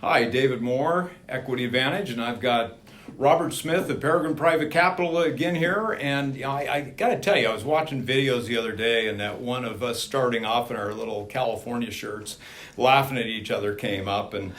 Hi, David Moore, Equity Advantage, and I've got Robert Smith of Peregrine Private Capital again here. And I got to tell you, I was watching videos the other day, and that one of us starting off in our little California shirts, laughing at each other came up. And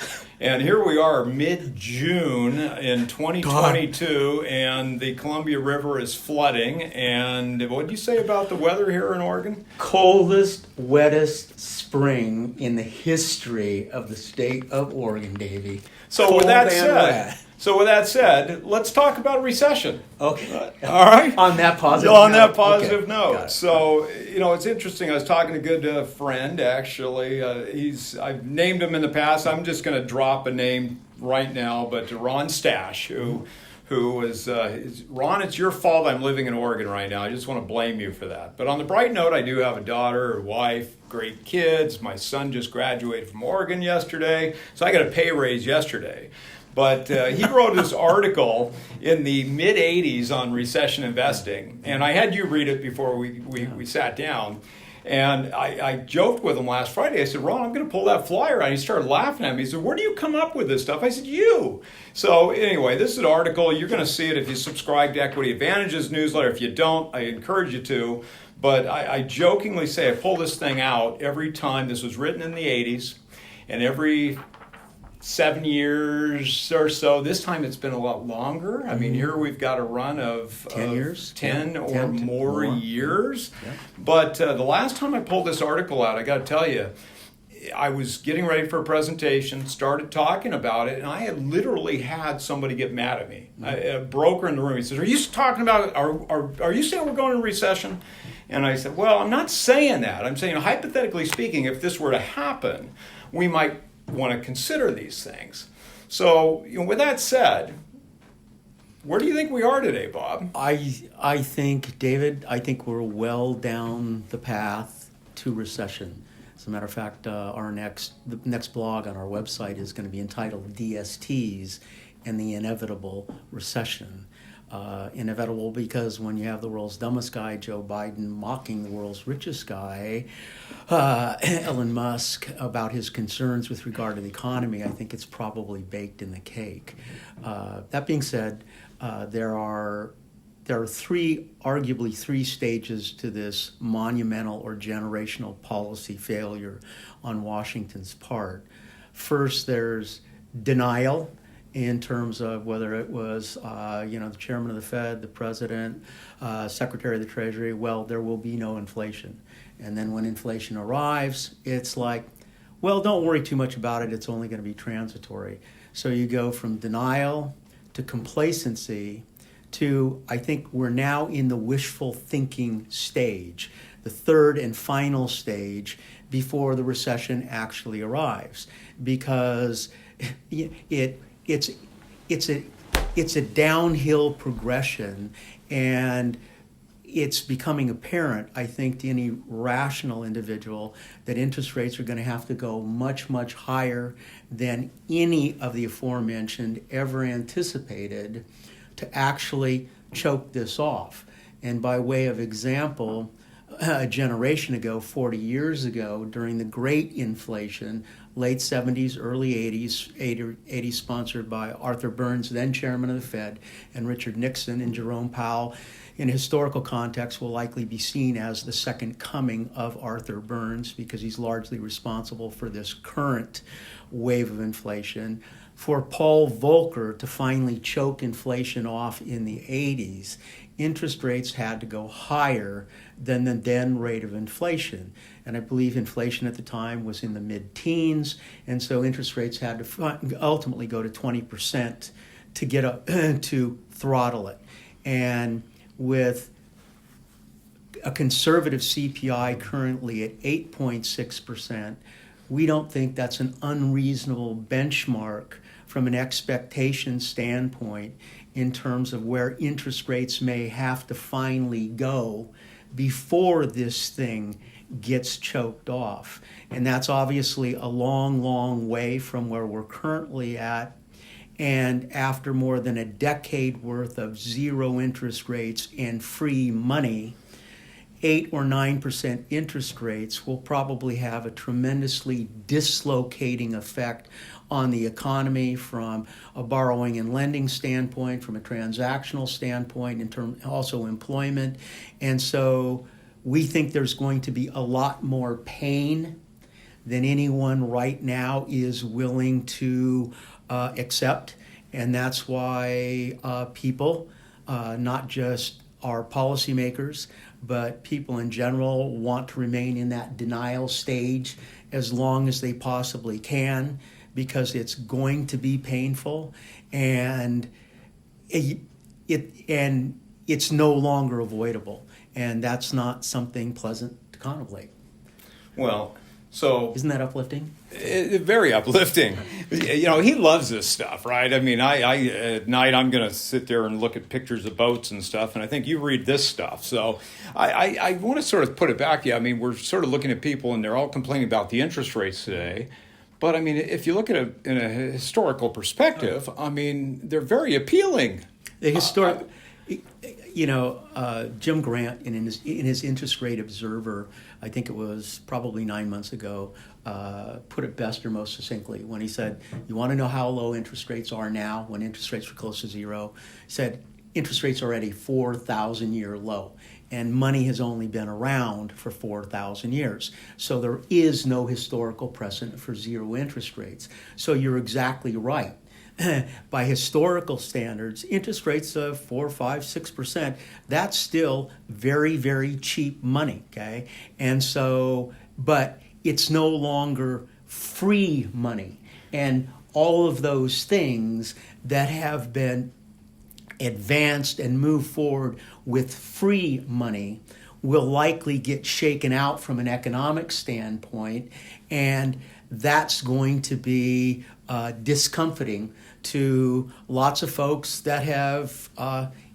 here we are, mid-June in 2022, and the Columbia River is flooding. And what did you say about the weather here in Oregon? Coldest, wettest spring in the history of the state of Oregon, Davey. So with that said, let's talk about recession. Okay. All right. On that positive note. Okay. So, it's interesting. I was talking to a good friend, actually. I've named him in the past. I'm just going to drop a name right now, but Ron Stash, who was, Ron, it's your fault I'm living in Oregon right now. I just want to blame you for that. But on the bright note, I do have a daughter, a wife, great kids. My son just graduated from Oregon yesterday, so I got a pay raise yesterday. But he wrote this article in the mid-'80s on recession investing, and I had you read it before we sat down. And I joked with him last Friday. I said, Ron, I'm going to pull that flyer out. He started laughing at me. He said, where do you come up with this stuff? I said, you. So anyway, this is an article. You're going to see it if you subscribe to Equity Advantage's newsletter. If you don't, I encourage you to. But I jokingly say I pull this thing out every time. This was written in the 80s, and every 7 years or so. This time it's been a lot longer. I mean, here we've got a run of 10 years, 10 or more years. Yeah. But the last time I pulled this article out, I got to tell you, I was getting ready for a presentation, started talking about it, and I had literally had somebody get mad at me. A broker in the room, he says, are you talking about, are you saying we're going into recession? And I said, well, I'm not saying that. I'm saying, hypothetically speaking, if this were to happen, we might want to consider these things. So, with that said, where do you think we are today, Bob? I think, David, we're well down the path to recession. As a matter of fact, the next blog on our website is going to be entitled DSTs and the Inevitable Recession. Inevitable because when you have the world's dumbest guy, Joe Biden, mocking the world's richest guy, Elon Musk, about his concerns with regard to the economy, I think it's probably baked in the cake. That being said, there are arguably three stages to this monumental or generational policy failure on Washington's part. First, there's denial in terms of whether it was, the chairman of the Fed, the president, secretary of the Treasury. Well, there will be no inflation. And then when inflation arrives, it's like, well, don't worry too much about it. It's only going to be transitory. So you go from denial to complacency to, I think we're now in the wishful thinking stage, the third and final stage before the recession actually arrives, because it's a downhill progression, and it's becoming apparent, I think, to any rational individual that interest rates are going to have to go much, much higher than any of the aforementioned ever anticipated to actually choke this off. And by way of example, a generation ago, 40 years ago, during the great inflation, late 70s, early 80s, sponsored by Arthur Burns, then chairman of the Fed, and Richard Nixon, and Jerome Powell, in historical context, will likely be seen as the second coming of Arthur Burns because he's largely responsible for this current wave of inflation. For Paul Volcker to finally choke inflation off in the 80s, interest rates had to go higher than the then rate of inflation. And I believe inflation at the time was in the mid-teens, and so interest rates had to ultimately go to 20% to get up to throttle it. And with a conservative CPI currently at 8.6%, we don't think that's an unreasonable benchmark from an expectation standpoint in terms of where interest rates may have to finally go before this thing gets choked off. And that's obviously a long, long way from where we're currently at. And after more than a decade worth of zero interest rates and free money, 8 or 9% interest rates will probably have a tremendously dislocating effect on the economy from a borrowing and lending standpoint, from a transactional standpoint, in terms also employment. And so we think there's going to be a lot more pain than anyone right now is willing to accept. And that's why people, not just our policymakers, but people in general, want to remain in that denial stage as long as they possibly can, because it's going to be painful, and it's no longer avoidable, and that's not something pleasant to contemplate. Well, so isn't that uplifting? Very uplifting. You know, he loves this stuff, right? I mean, I at night I'm going to sit there and look at pictures of boats and stuff, and I think you read this stuff. So I want to sort of put it back. Yeah, I mean, we're sort of looking at people, and they're all complaining about the interest rates today. But I mean, if you look at it in a historical perspective, I mean, they're very appealing. The historic. Jim Grant, in his Interest Rate Observer, I think it was probably 9 months ago, put it best or most succinctly when he said, you want to know how low interest rates are now, when interest rates were close to zero? He said, interest rates are at a 4,000-year low, and money has only been around for 4,000 years. So there is no historical precedent for zero interest rates. So you're exactly right. By historical standards, interest rates of 4, 5, 6%, that's still very, very cheap money, okay? And so, but it's no longer free money. And all of those things that have been advanced and moved forward with free money will likely get shaken out from an economic standpoint, and that's going to be discomforting to lots of folks that have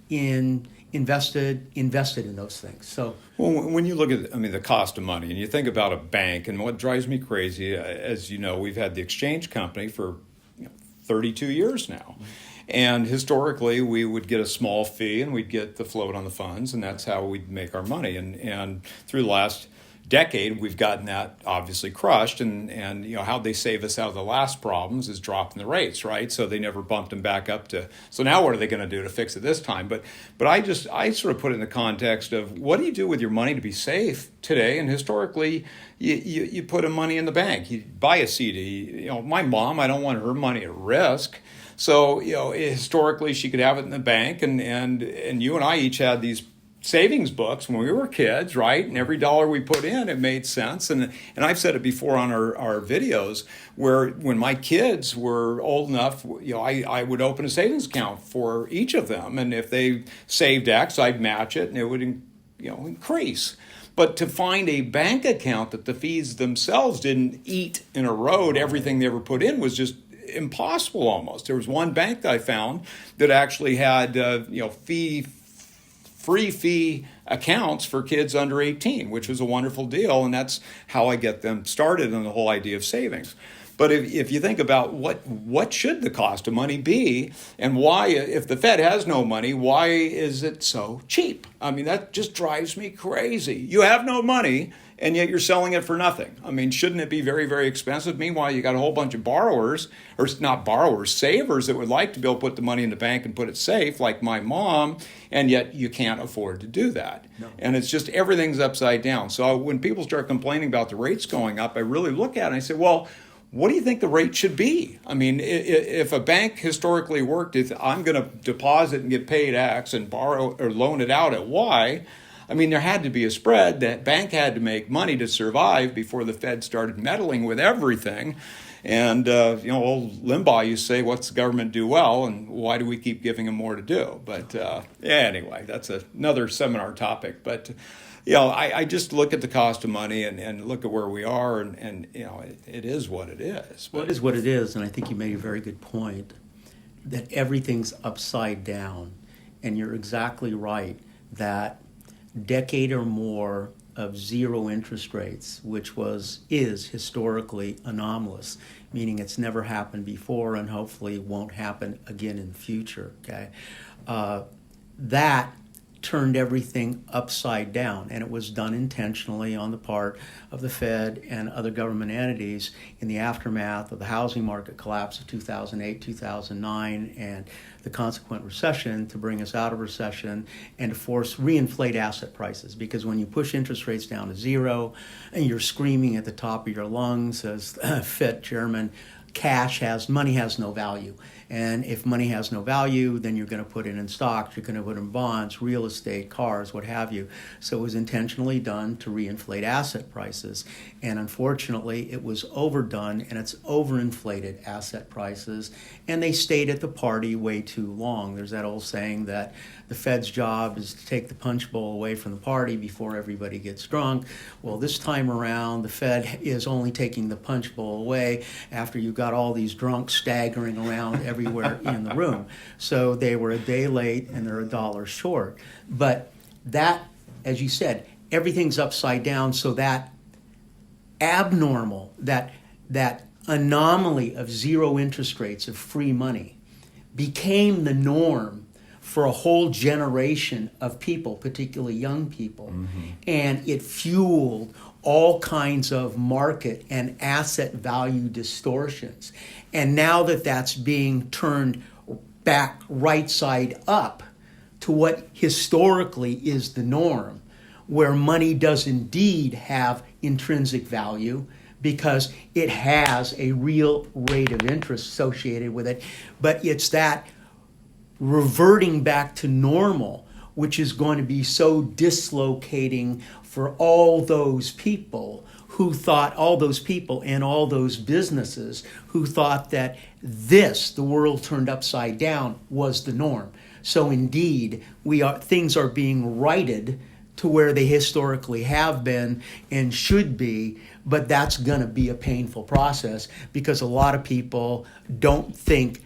invested in those things. So, well, when you look at, the cost of money, and you think about a bank, and what drives me crazy, as you know, we've had the exchange company for 32 years now. And historically, we would get a small fee, and we'd get the float on the funds, and that's how we'd make our money. And through the last decade, we've gotten that obviously crushed, and how they save us out of the last problems is dropping the rates, right? So they never bumped them back up to. So now what are they going to do to fix it this time? But I sort of put it in the context of, what do you do with your money to be safe today? And historically, you put money in the bank. You buy a CD. My mom, I don't want her money at risk. So historically, she could have it in the bank, and you and I each had these savings books when we were kids, right? And every dollar we put in, it made sense. And I've said it before on our videos, where when my kids were old enough, I would open a savings account for each of them. And if they saved X, I'd match it, and it would increase. But to find a bank account that the fees themselves didn't eat and erode everything they ever put in was just impossible almost. There was one bank that I found that actually had free fee accounts for kids under 18, which was a wonderful deal, and that's how I get them started on the whole idea of savings. But if you think about what should the cost of money be, and why, if the Fed has no money, why is it so cheap? That just drives me crazy. You have no money, and yet you're selling it for nothing. Shouldn't it be very, very expensive? Meanwhile, you got a whole bunch of borrowers, or not borrowers, savers that would like to be able to put the money in the bank and put it safe, like my mom, and yet you can't afford to do that. No. And it's just, everything's upside down. So when people start complaining about the rates going up, I really look at it and I say, well, what do you think the rate should be? If a bank historically worked, if I'm going to deposit and get paid X and borrow or loan it out at Y, there had to be a spread. That bank had to make money to survive before the Fed started meddling with everything. And, old Limbaugh used to say, what's the government do well, and why do we keep giving them more to do? But anyway, that's another seminar topic. But I just look at the cost of money and look at where we are, and it is what it is. Well, it is what it is, and I think you made a very good point, that everything's upside down. And you're exactly right that decade or more of zero interest rates, which is historically anomalous, meaning it's never happened before and hopefully won't happen again in the future. Okay, that turned everything upside down, and it was done intentionally on the part of the Fed and other government entities in the aftermath of the housing market collapse of 2008, 2009, and the consequent recession, to bring us out of recession and to reinflate asset prices. Because when you push interest rates down to zero and you're screaming at the top of your lungs as Fed chairman, money has no value. And if money has no value, then you're going to put it in stocks, you're going to put it in bonds, real estate, cars, what have you. So it was intentionally done to reinflate asset prices. And unfortunately, it was overdone, and it's overinflated asset prices. And they stayed at the party way too long. There's that old saying that the Fed's job is to take the punch bowl away from the party before everybody gets drunk. Well, this time around, the Fed is only taking the punch bowl away after you've got all these drunks staggering around everywhere in the room. So they were a day late and they're $1 short. But that, as you said, everything's upside down, so that abnormal, that anomaly of zero interest rates, of free money, became the norm for a whole generation of people, particularly young people. Mm-hmm. And it fueled all kinds of market and asset value distortions. And now that that's being turned back right side up to what historically is the norm, where money does indeed have intrinsic value because it has a real rate of interest associated with it, but it's that reverting back to normal, which is going to be so dislocating for all those people and all those businesses who thought that the world turned upside down, was the norm. So indeed, things are being righted to where they historically have been and should be, but that's going to be a painful process because a lot of people don't think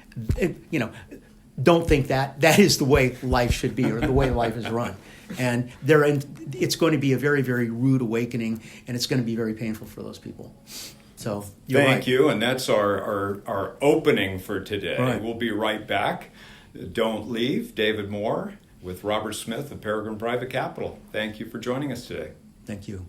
that is the way life should be or the way life is run. And it's going to be a very, very rude awakening, and it's going to be very painful for those people. So Thank you, and that's our opening for today. Right. We'll be right back. Don't leave. David Moore with Robert Smith of Peregrine Private Capital. Thank you for joining us today. Thank you.